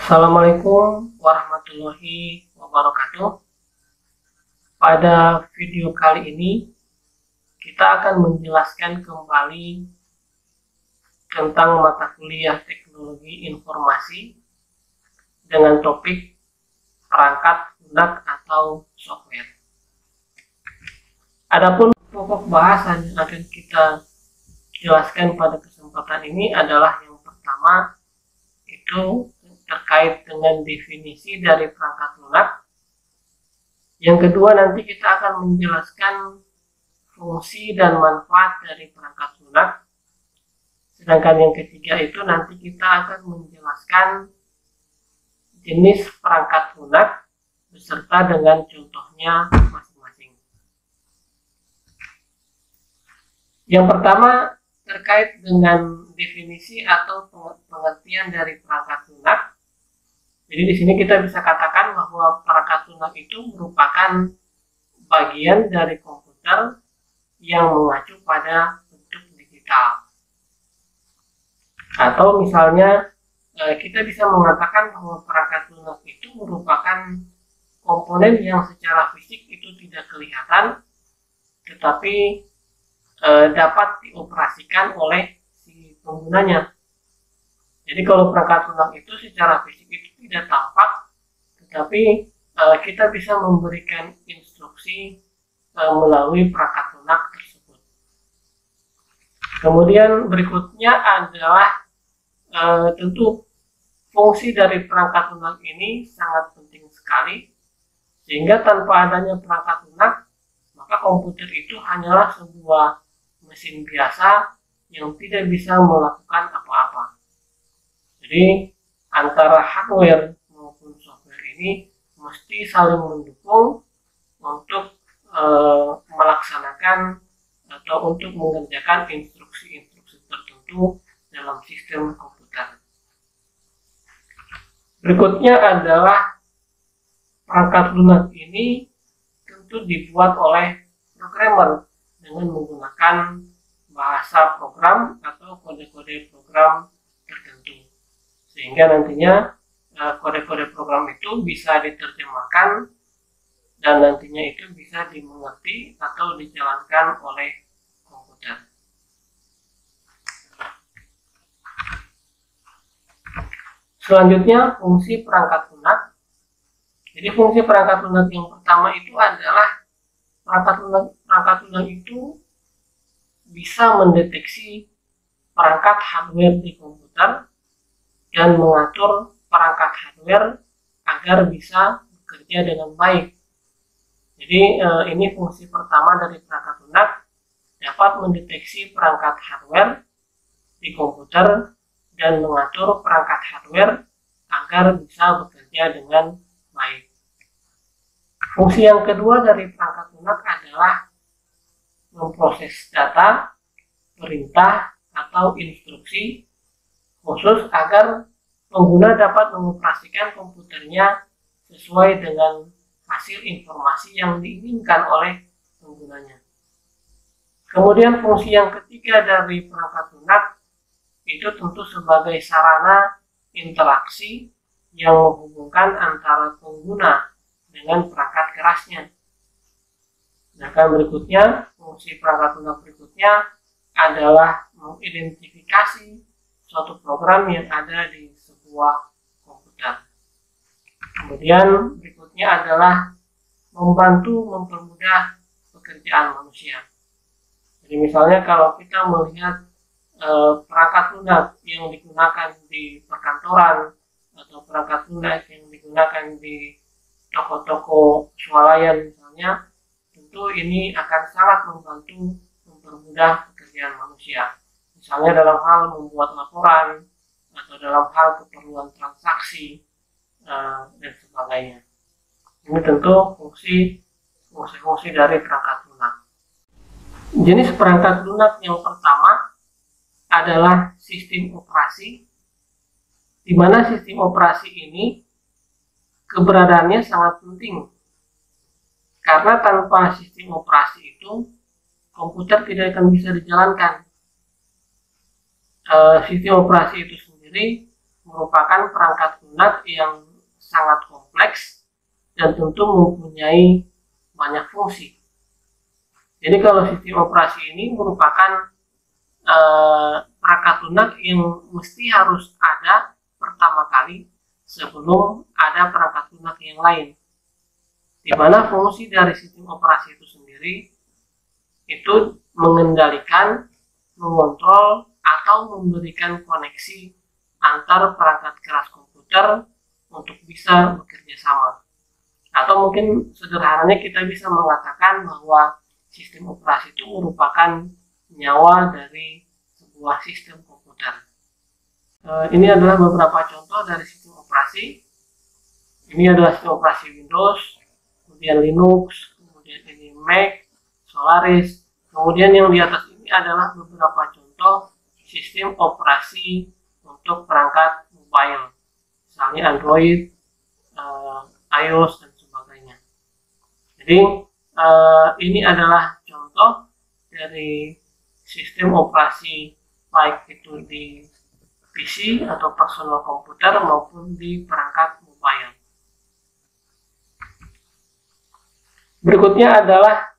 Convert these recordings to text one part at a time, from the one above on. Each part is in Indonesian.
Assalamualaikum warahmatullahi wabarakatuh. Pada video kali ini kita akan menjelaskan kembali tentang mata kuliah Teknologi Informasi dengan topik perangkat lunak atau software. Adapun pokok bahasan yang akan kita jelaskan pada kesempatan ini adalah yang pertama itu terkait dengan definisi dari perangkat lunak. Yang kedua, nanti kita akan menjelaskan fungsi dan manfaat dari perangkat lunak. Sedangkan yang ketiga itu nanti kita akan menjelaskan jenis perangkat lunak beserta dengan contohnya masing-masing. Yang pertama terkait dengan definisi atau pengertian dari perangkat lunak. Jadi di sini kita bisa katakan bahwa perangkat lunak itu merupakan bagian dari komputer yang mengacu pada bentuk digital. Atau misalnya kita bisa mengatakan bahwa perangkat lunak itu merupakan komponen yang secara fisik itu tidak kelihatan, tetapi dapat dioperasikan oleh si penggunanya. Jadi kalau perangkat lunak itu secara fisik itu tidak tampak, tetapi kita bisa memberikan instruksi melalui perangkat lunak tersebut. Kemudian berikutnya adalah tentu fungsi dari perangkat lunak ini sangat penting sekali, sehingga tanpa adanya perangkat lunak, maka komputer itu hanyalah sebuah mesin biasa yang tidak bisa melakukan apa-apa. Jadi antara hardware maupun software ini mesti saling mendukung untuk melaksanakan atau untuk mengerjakan instruksi-instruksi tertentu dalam sistem komputer. Berikutnya adalah perangkat lunak ini tentu dibuat oleh programmer dengan menggunakan bahasa program atau kode-kode program tertentu, sehingga nantinya kode-kode program itu bisa diterjemahkan dan nantinya itu bisa dimengerti atau dijalankan oleh komputer. Selanjutnya, fungsi perangkat lunak. Jadi fungsi perangkat lunak yang pertama itu adalah perangkat lunak itu bisa mendeteksi perangkat hardware di komputer dan mengatur perangkat hardware agar bisa bekerja dengan baik. Jadi ini fungsi pertama dari perangkat lunak, dapat mendeteksi perangkat hardware di komputer dan mengatur perangkat hardware agar bisa bekerja dengan baik. Fungsi yang kedua dari perangkat lunak adalah memproses data, perintah, atau instruksi khusus agar pengguna dapat mengoperasikan komputernya sesuai dengan hasil informasi yang diinginkan oleh penggunanya. Kemudian fungsi yang ketiga dari perangkat lunak itu tentu sebagai sarana interaksi yang menghubungkan antara pengguna dengan perangkat kerasnya. Sedangkan berikutnya, fungsi perangkat lunak berikutnya adalah mengidentifikasi suatu program yang ada di sebuah komputer. Kemudian berikutnya adalah membantu mempermudah pekerjaan manusia. Jadi misalnya kalau kita melihat perangkat lunak yang digunakan di perkantoran atau perangkat lunak yang digunakan di toko-toko swalayan misalnya, tentu ini akan sangat membantu mempermudah pekerjaan manusia. Misalnya dalam hal membuat laporan atau dalam hal keperluan transaksi dan sebagainya. Ini tentu fungsi dari perangkat lunak. Jenis perangkat lunak yang pertama adalah sistem operasi, di mana sistem operasi ini keberadaannya sangat penting, karena tanpa sistem operasi itu komputer tidak akan bisa dijalankan. Sistem operasi itu sendiri merupakan perangkat lunak yang sangat kompleks dan tentu mempunyai banyak fungsi. Jadi kalau sistem operasi ini merupakan perangkat lunak yang mesti harus ada pertama kali sebelum ada perangkat lunak yang lain, di mana fungsi dari sistem operasi itu sendiri itu mengendalikan, mengontrol, atau memberikan koneksi antar perangkat keras komputer untuk bisa bekerja sama. Atau mungkin sederhananya kita bisa mengatakan bahwa sistem operasi itu merupakan nyawa dari sebuah sistem komputer. Ini adalah beberapa contoh dari sistem operasi. Ini adalah sistem operasi Windows, kemudian Linux, kemudian ini Mac, Solaris, kemudian yang di atas ini adalah beberapa contoh sistem operasi untuk perangkat mobile, misalnya Android, iOS, dan sebagainya. Jadi ini adalah contoh dari sistem operasi baik itu di PC atau personal komputer maupun di perangkat mobile. Berikutnya adalah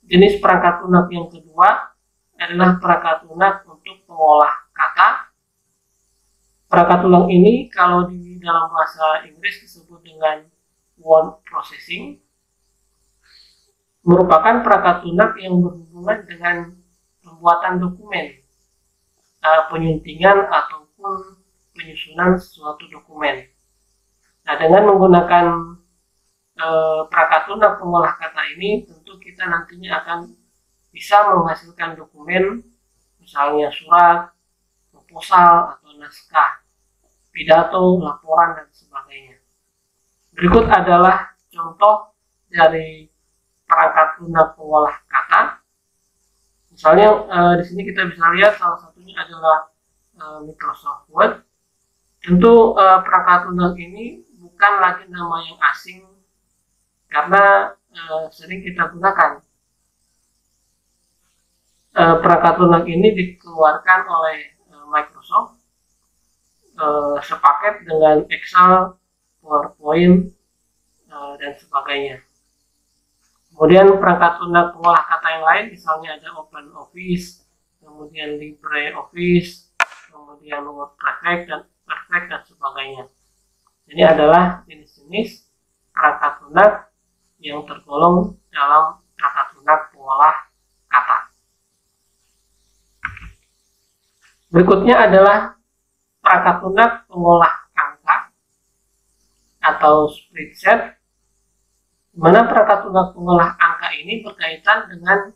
jenis perangkat lunak yang kedua adalah perangkat lunak untuk pengolah kata. Perangkat lunak ini kalau di dalam bahasa Inggris disebut dengan word processing, merupakan perangkat lunak yang berhubungan dengan pembuatan dokumen, penyuntingan ataupun penyusunan suatu dokumen. Nah, dengan menggunakan perangkat lunak pengolah kata ini, tentu kita nantinya akan bisa menghasilkan dokumen, misalnya surat, proposal, atau naskah, pidato, laporan, dan sebagainya. Berikut adalah contoh dari perangkat lunak pengolah kata. Misalnya di sini kita bisa lihat salah satunya adalah Microsoft Word. Tentu perangkat lunak ini bukan lagi nama yang asing karena sering kita gunakan. Perangkat lunak ini dikeluarkan oleh Microsoft sepaket dengan Excel, PowerPoint, dan sebagainya. Kemudian perangkat lunak pengolah kata yang lain, misalnya ada OpenOffice, kemudian LibreOffice, kemudian Word Perfect dan sebagainya. Ini adalah jenis-jenis perangkat lunak yang tergolong dalam perangkat lunak pengolah kata. Berikutnya adalah perangkat lunak pengolah angka atau spreadsheet, di mana perangkat lunak pengolah angka ini berkaitan dengan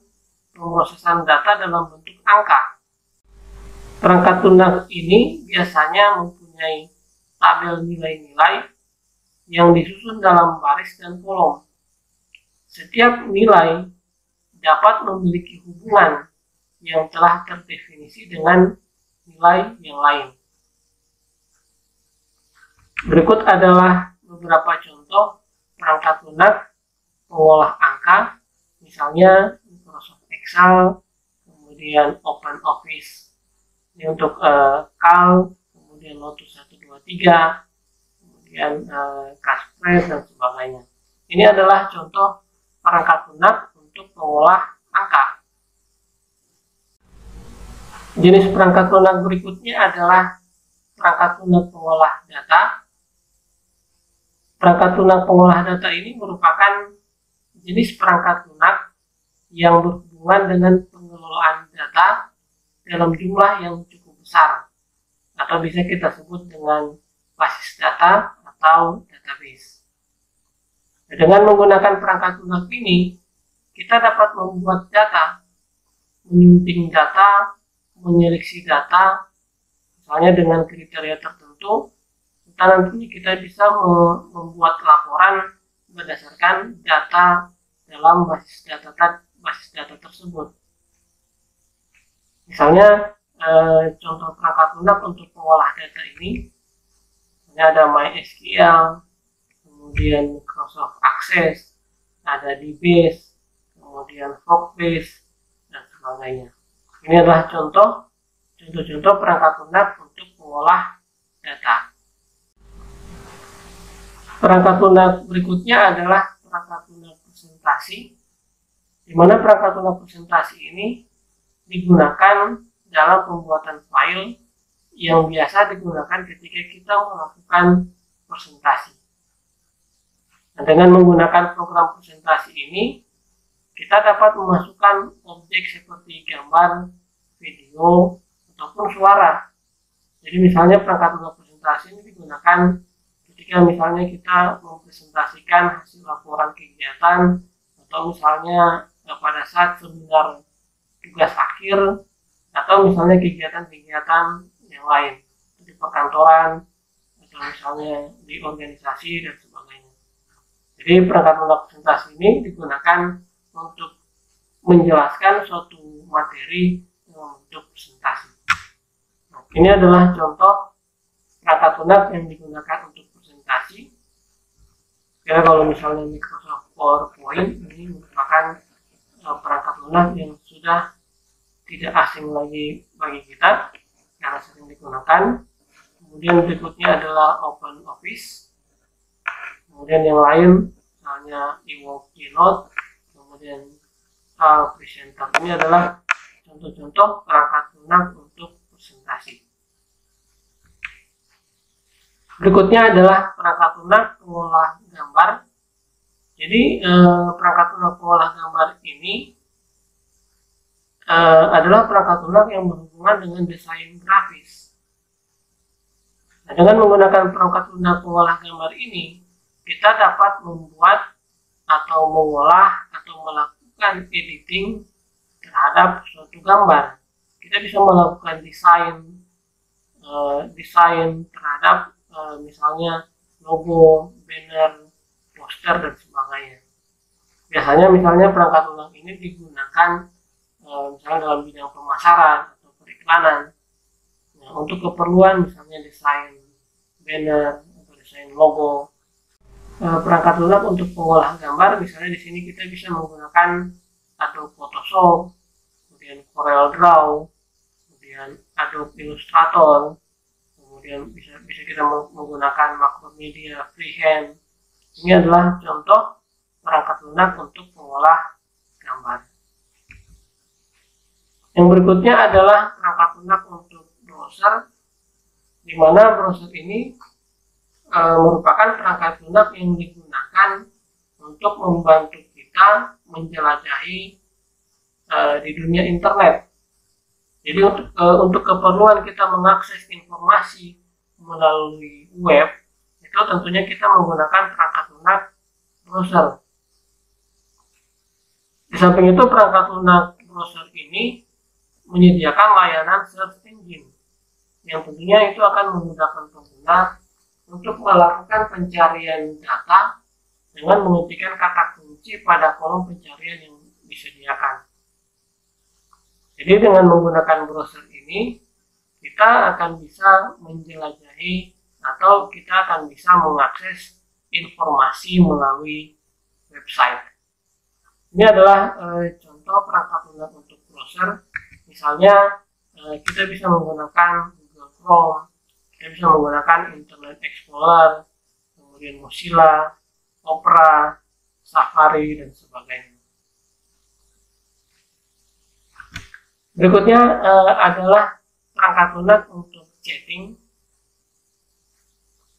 pemrosesan data dalam bentuk angka. Perangkat lunak ini biasanya mempunyai tabel nilai-nilai yang disusun dalam baris dan kolom. Setiap nilai dapat memiliki hubungan yang telah terdefinisi dengan nilai yang lain. Berikut adalah beberapa contoh perangkat lunak pengolah angka, misalnya Microsoft Excel, kemudian OpenOffice, ini untuk Cal, kemudian Lotus 123, kemudian Casper, dan sebagainya. Ini adalah contoh perangkat lunak untuk pengolah angka. Jenis perangkat lunak berikutnya adalah perangkat lunak pengolah data. Perangkat lunak pengolah data ini merupakan jenis perangkat lunak yang berhubungan dengan pengelolaan data dalam jumlah yang cukup besar, atau bisa kita sebut dengan basis data atau database. Dengan menggunakan perangkat lunak ini, kita dapat membuat data, menyunting data, menyeleksi data, misalnya dengan kriteria tertentu. Nantinya kita bisa membuat laporan berdasarkan data dalam basis data tersebut. Misalnya contoh perangkat lunak untuk pengolah data ini, ada MySQL, kemudian Microsoft Access, ada DBase, kemudian Workspace, dan sebagainya. Ini adalah contoh perangkat lunak untuk pengolah data. Perangkat lunak berikutnya adalah perangkat lunak presentasi, di mana perangkat lunak presentasi ini digunakan dalam pembuatan file yang biasa digunakan ketika kita melakukan presentasi. Nah, dengan menggunakan program presentasi ini, kita dapat memasukkan objek seperti gambar, video, ataupun suara. Jadi misalnya perangkat lunak presentasi ini digunakan ketika misalnya kita mempresentasikan hasil laporan kegiatan, atau misalnya pada saat seminar tugas akhir, atau misalnya kegiatan-kegiatan yang lain di perkantoran, atau misalnya di organisasi dan sebagainya. Jadi perangkat lunak presentasi ini digunakan untuk menjelaskan suatu materi dalam bentuk presentasi. Nah, ini adalah contoh perangkat lunak yang digunakan untuk presentasi. Kira kalau misalnya Microsoft PowerPoint ini merupakan perangkat lunak yang sudah tidak asing lagi bagi kita karena sering digunakan. Kemudian berikutnya adalah OpenOffice. Kemudian yang lain misalnya Ework Keynote, kemudian Presenter. Ini adalah contoh-contoh perangkat lunak untuk presentasi. Berikutnya adalah perangkat lunak pengolah gambar. Jadi perangkat lunak pengolah gambar ini adalah perangkat lunak yang berhubungan dengan desain grafis. Nah, dengan menggunakan perangkat lunak pengolah gambar ini, kita dapat membuat atau mengolah atau melakukan editing terhadap suatu gambar. Kita bisa melakukan desain terhadap misalnya logo, banner, poster, dan sebagainya. Biasanya misalnya perangkat lunak ini digunakan misalnya dalam bidang pemasaran atau periklanan. Nah, untuk keperluan misalnya desain banner atau desain logo. Perangkat lunak untuk pengolah gambar, misalnya di sini kita bisa menggunakan Adobe Photoshop, kemudian Corel Draw, kemudian Adobe Illustrator, kemudian bisa kita menggunakan Macromedia Freehand. Ini adalah contoh perangkat lunak untuk pengolah gambar. Yang berikutnya adalah perangkat lunak untuk browser, di mana browser ini merupakan perangkat lunak yang digunakan untuk membantu kita menjelajahi di dunia internet. Jadi untuk keperluan kita mengakses informasi melalui web, itu tentunya kita menggunakan perangkat lunak browser. Di samping itu, perangkat lunak browser ini menyediakan layanan search engine yang tentunya itu akan memudahkan pengguna untuk melakukan pencarian data dengan mengetikkan kata kunci pada kolom pencarian yang disediakan. Jadi dengan menggunakan browser ini, kita akan bisa menjelajahi atau kita akan bisa mengakses informasi melalui website. Ini adalah contoh perangkat lunak untuk browser. Misalnya kita bisa menggunakan Google Chrome, kita bisa menggunakan Internet Explorer, kemudian Mozilla, Opera, Safari, dan sebagainya. Berikutnya adalah perangkat lunak untuk chatting.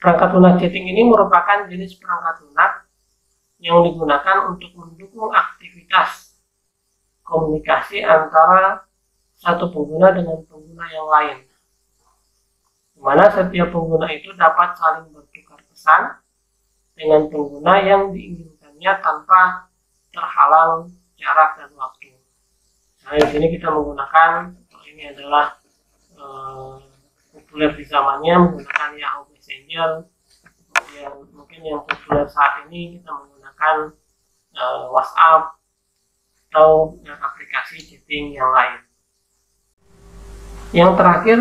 Perangkat lunak chatting ini merupakan jenis perangkat lunak yang digunakan untuk mendukung aktivitas komunikasi antara satu pengguna dengan pengguna yang lain, di mana setiap pengguna itu dapat saling bertukar pesan dengan pengguna yang diinginkannya tanpa terhalang jarak dan waktu. Nah, di sini kita menggunakan, ini adalah populer di zamannya, menggunakan Yahoo Messenger. Kemudian mungkin yang populer saat ini kita menggunakan WhatsApp atau aplikasi chatting yang lain. Yang terakhir,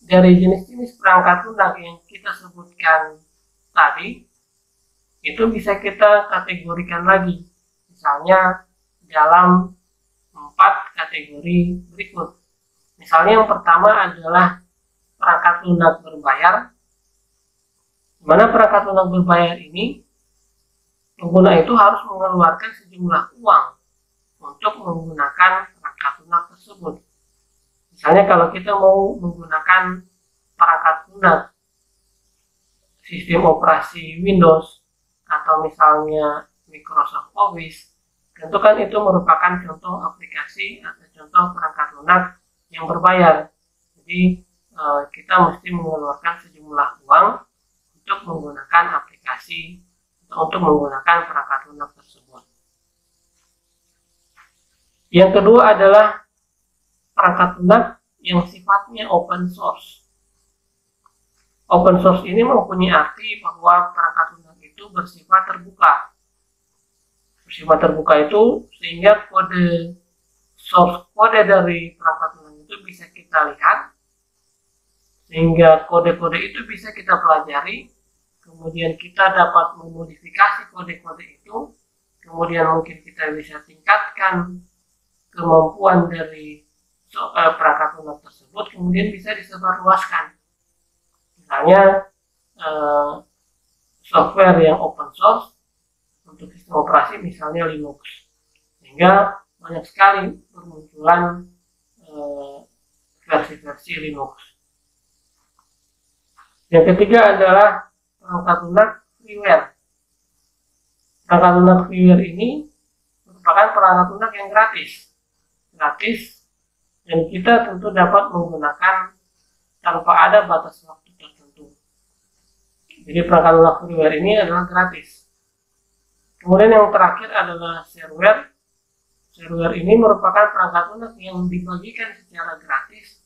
dari jenis-jenis perangkat lunak yang kita sebutkan tadi, itu bisa kita kategorikan lagi, misalnya dalam 4 kategori berikut. Misalnya yang pertama adalah perangkat lunak berbayar. Di mana perangkat lunak berbayar ini, pengguna itu harus mengeluarkan sejumlah uang untuk menggunakan perangkat lunak tersebut. Misalnya kalau kita mau menggunakan perangkat lunak sistem operasi Windows atau misalnya Microsoft Office, tentu kan itu merupakan contoh aplikasi atau contoh perangkat lunak yang berbayar. Jadi kita mesti mengeluarkan sejumlah uang untuk menggunakan aplikasi atau untuk menggunakan perangkat lunak tersebut. Yang kedua adalah perangkat lunak yang sifatnya open source. Open source ini mempunyai arti bahwa perangkat lunak itu bersifat terbuka. Bersifat terbuka itu sehingga source kode dari perangkat lunak itu bisa kita lihat, sehingga kode-kode itu bisa kita pelajari, kemudian kita dapat memodifikasi kode-kode itu, kemudian mungkin kita bisa tingkatkan kemampuan dari perangkat lunak tersebut, kemudian bisa disebarluaskan. Misalnya software yang open source untuk sistem operasi misalnya Linux, sehingga banyak sekali bermunculan versi-versi Linux. Yang ketiga adalah perangkat lunak freeware. Perangkat lunak freeware ini merupakan perangkat lunak yang gratis, dan kita tentu dapat menggunakan tanpa ada batas waktu tertentu. Jadi perangkat lunak freeware ini adalah gratis. Kemudian yang terakhir adalah shareware. Shareware ini merupakan perangkat lunak yang dibagikan secara gratis,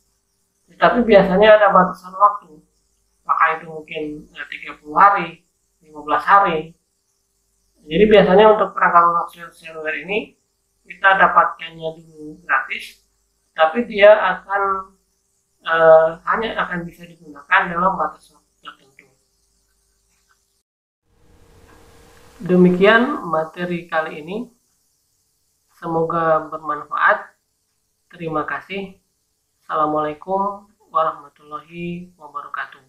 tetapi biasanya ada batasan waktu. Apakah itu mungkin 30 hari, 15 hari. Jadi biasanya untuk perangkat lunak shareware ini kita dapatkannya dulu gratis, tapi dia akan hanya akan bisa digunakan dalam batas waktu tertentu. Demikian materi kali ini. Semoga bermanfaat. Terima kasih. Assalamualaikum warahmatullahi wabarakatuh.